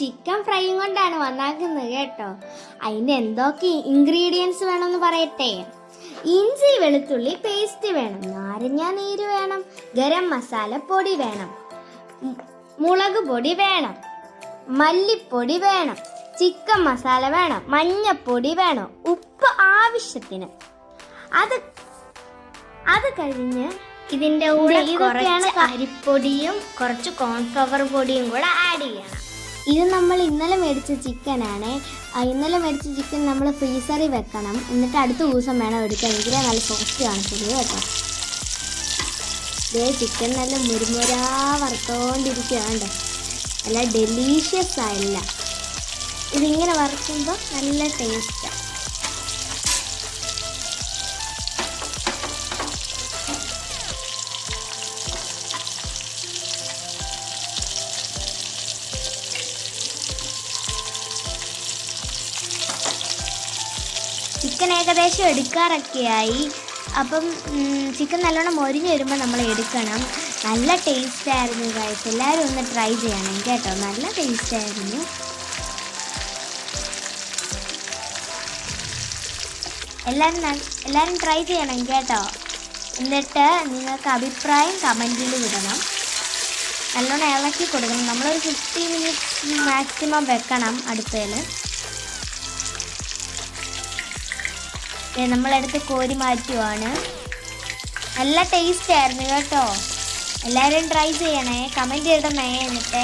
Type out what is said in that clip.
Chicken ഫ്രൈയും കൊണ്ടാണ് വന്നാക്കുന്നത് കേട്ടോ. അതിന് എന്തൊക്കെ ഇൻഗ്രീഡിയൻസ് വേണമെന്ന് പറയട്ടെ. ഇഞ്ചി വെളുത്തുള്ളി പേസ്റ്റ് വേണം, നാരങ്ങ നീര് വേണം, ഗരം മസാല പൊടി വേണം, മുളക് പൊടി വേണം, മല്ലിപ്പൊടി വേണം, ചിക്കൻ മസാല വേണം, മഞ്ഞപ്പൊടി വേണം, ഉപ്പ് ആവശ്യത്തിന്. അത് കഴിഞ്ഞ് ഇതിൻ്റെ കൂടെ കുറച്ച് അരിപ്പൊടിയും കുറച്ച് കോൺഫ്ലവർ പൊടിയും കൂടെ ആഡ് ചെയ്യണം. ഇത് നമ്മൾ ഇന്നലെ മേടിച്ച ചിക്കനാണ്. ഇന്നലെ മേടിച്ച ചിക്കൻ നമ്മൾ ഫ്രീസറിൽ വെക്കണം, എന്നിട്ട് അടുത്ത ദിവസം വേണം എടുക്കാൻ. എങ്കിലേ നല്ല സോഫ്റ്റ് കാണിച്ചത് കേട്ടോ. ഇതേ ചിക്കൻ നല്ല മുരുമുരാ വറുത്തോണ്ടിരിക്കുകയാണ്, നല്ല ഡെലീഷ്യസ് ആയില്ല. ഇതിങ്ങനെ വറുക്കുമ്പോൾ നല്ല ടേസ്റ്റാണ്. ചിക്കൻ ഏകദേശം എടുക്കാറൊക്കെയായി. അപ്പം ചിക്കൻ നല്ലോണം മൊരിഞ്ഞ് വരുമ്പോൾ നമ്മൾ എടുക്കണം. നല്ല ടേസ്റ്റായിരുന്നു ഗൈസ്, എല്ലാവരും ഒന്ന് ട്രൈ ചെയ്യണം കേട്ടോ. നല്ല ടേസ്റ്റായിരുന്നു. എല്ലാവരും ട്രൈ ചെയ്യണം കേട്ടോ. എന്നിട്ട് നിങ്ങൾക്ക് അഭിപ്രായം കമൻറ്റിൽ വിടണം. നല്ലോണം ഇളക്കി കൊടുക്കണം. നമ്മളൊരു 50 മിനിറ്റ്സ് മാക്സിമം വെക്കണം അടുപ്പയിൽ. നമ്മളെടുത്ത് കോരി മാറ്റുവാണ്. നല്ല ടേസ്റ്റ് ആയിരുന്നു കേട്ടോ. എല്ലാവരും ട്രൈ ചെയ്യണേ, കമൻറ്റ് ഇടണേ. എന്നിട്ട്